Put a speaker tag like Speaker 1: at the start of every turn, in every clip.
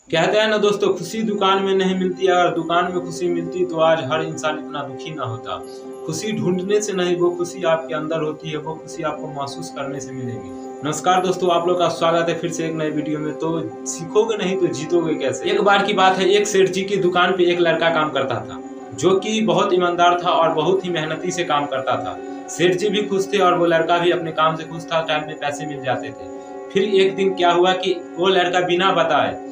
Speaker 1: कहते हैं ना दोस्तों, खुशी दुकान में नहीं मिलती। अगर दुकान में खुशी मिलती तो आज हर इंसान इतना दुखी ना होता। खुशी ढूंढने से नहीं, वो खुशी आपके अंदर होती है, वो खुशी आपको महसूस करने से मिलेगी। नमस्कार दोस्तों, आप लोग का स्वागत है फिर से एक नए वीडियो में। तो सीखोगे नहीं तो जीतोगे कैसे। एक बार की बात है, एक सेठ जी की दुकान पे एक लड़का काम करता था, जो कि बहुत ईमानदार था और बहुत ही मेहनती से काम करता था। सेठ जी भी खुश थे और वो लड़का भी अपने काम से खुश था। टाइम पे पैसे मिल जाते थे। फिर एक दिन क्या हुआ कि वो लड़का बिना बताए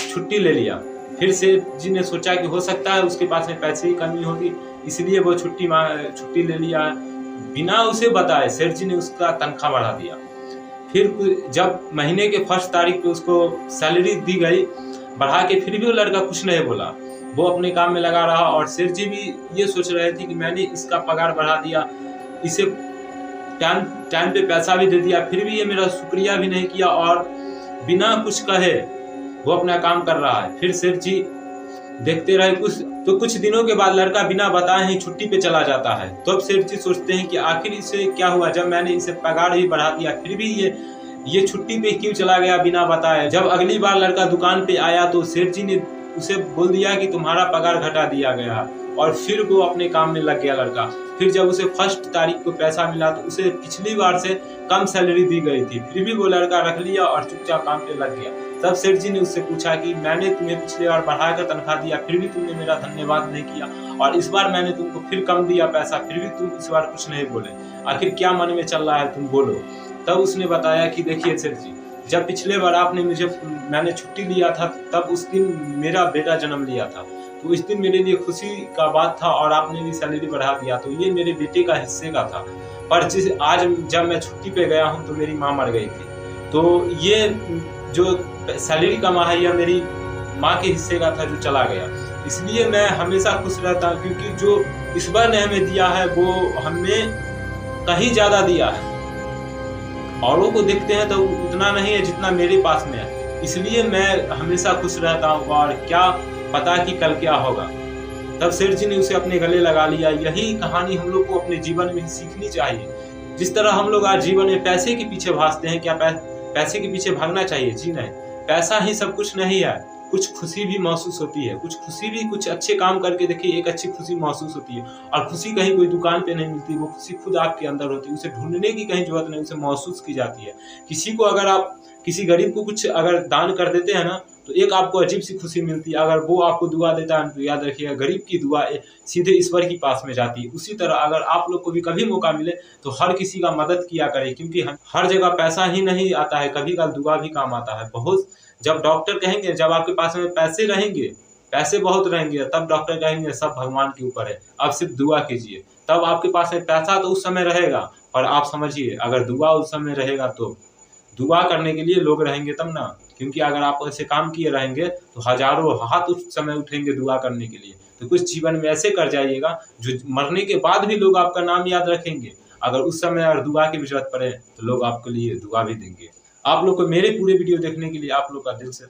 Speaker 1: छुट्टी ले लिया। फिर सेठ जी ने सोचा कि हो सकता है उसके पास में पैसे की कमी होगी, इसलिए वो छुट्टी ले लिया। बिना उसे बताए सेठ जी ने उसका तनख्वाह बढ़ा दिया। फिर जब महीने के फर्स्ट तारीख पे उसको सैलरी दी गई बढ़ा के, फिर भी वो लड़का कुछ नहीं बोला। वो अपने काम में लगा रहा और सेठ जी भी ये सोच रहे थे कि मैंने इसका पगार बढ़ा दिया, इसे टाइम पे पैसा भी दे दिया, फिर भी ये मेरा शुक्रिया भी नहीं किया और बिना कुछ कहे वो अपना काम कर रहा है। फिर सेठ जी देखते रहे कुछ दिनों के बाद लड़का बिना बताए ही छुट्टी पे चला जाता है। तो अब सेठ जी सोचते हैं कि आखिर इसे क्या हुआ, जब मैंने इसे पगार भी बढ़ा दिया फिर भी ये छुट्टी पे क्यों चला गया बिना बताए। जब अगली बार लड़का दुकान पे आया तो सेठ जी ने उसे बोल दिया कि तुम्हारा पगार घटा दिया गया, और फिर वो अपने काम में लग गया लड़का। फिर जब उसे फर्स्ट तारीख को पैसा मिला तो उसे पिछली बार से कम सैलरी दी गई थी, फिर भी वो लड़का रख लिया और चुपचाप काम पे लग गया। तब सेठ जी ने उससे पूछा कि मैंने तुम्हें पिछली बार बढ़ाकर तनख्वाह दिया, फिर भी तुमने मेरा धन्यवाद नहीं किया, और इस बार मैंने तुमको फिर कम दिया पैसा, फिर भी तुम इस बार कुछ नहीं बोले। आखिर क्या मन में चल रहा है, तुम बोलो। तब उसने बताया कि देखिए सेठ जी, जब पिछले बार मैंने छुट्टी लिया था, तब उस दिन मेरा बेटा जन्म लिया था, तो इस दिन मेरे लिए खुशी का बात था और आपने भी सैलरी बढ़ा दिया, तो ये मेरे बेटे का हिस्से का था। पर आज जब मैं छुट्टी पे गया हूँ तो मेरी माँ मर गई थी, तो ये जो सैलरी कमा है यह मेरी माँ के हिस्से का था जो चला गया। इसलिए मैं हमेशा खुश रहता हूँ, क्योंकि जो इस बार ने हमें दिया है वो हमें कहीं ज्यादा दिया है। औरों को देखते हैं तो उतना नहीं है जितना मेरे पास में है, इसलिए मैं हमेशा खुश रहता हूँ और क्या पता कि कल क्या होगा। तब सेठ जी ने उसे अपने गले लगा लिया। यही कहानी हम लोग को अपने जीवन में सीखनी चाहिए। जिस तरह हम लोग आज जीवन में पैसे के पीछे भागते हैं, क्या पैसे के पीछे भागना चाहिए? जी नहीं, पैसा ही सब कुछ नहीं है। कुछ खुशी भी महसूस होती है, कुछ अच्छे काम करके देखिए, एक अच्छी खुशी महसूस होती है। और खुशी कहीं कोई दुकान पे नहीं मिलती, वो खुशी खुद आपके अंदर होती है। उसे ढूंढने की कहीं जरूरत नहीं, उसे महसूस की जाती है। किसी को अगर आप किसी गरीब को कुछ अगर दान कर देते हैं ना, तो एक आपको अजीब सी खुशी मिलती है। अगर वो आपको दुआ देता है तो याद रखिएगा, गरीब की दुआ सीधे ईश्वर के पास में जाती है। उसी तरह अगर आप लोग को भी कभी मौका मिले तो हर किसी का मदद किया करें, क्योंकि हर जगह पैसा ही नहीं आता है, कभी कभी दुआ भी काम आता है। बहुत जब डॉक्टर कहेंगे, जब आपके पास में पैसे रहेंगे, पैसे बहुत रहेंगे, तब डॉक्टर कहेंगे सब भगवान के ऊपर है, अब सिर्फ दुआ कीजिए। तब आपके पास में पैसा तो उस समय रहेगा, और आप समझिए अगर दुआ उस समय रहेगा तो दुआ करने के लिए लोग रहेंगे तब ना। क्योंकि अगर आप ऐसे काम किए रहेंगे तो हजारों हाथ उस समय उठेंगे दुआ करने के लिए। तो कुछ जीवन में ऐसे कर जाइएगा जो मरने के बाद भी लोग आपका नाम याद रखेंगे। अगर उस समय अगर दुआ की भी जरूरत पड़े तो लोग आपके लिए दुआ भी देंगे। आप लोग को मेरे पूरे वीडियो देखने के लिए आप लोग का दिल से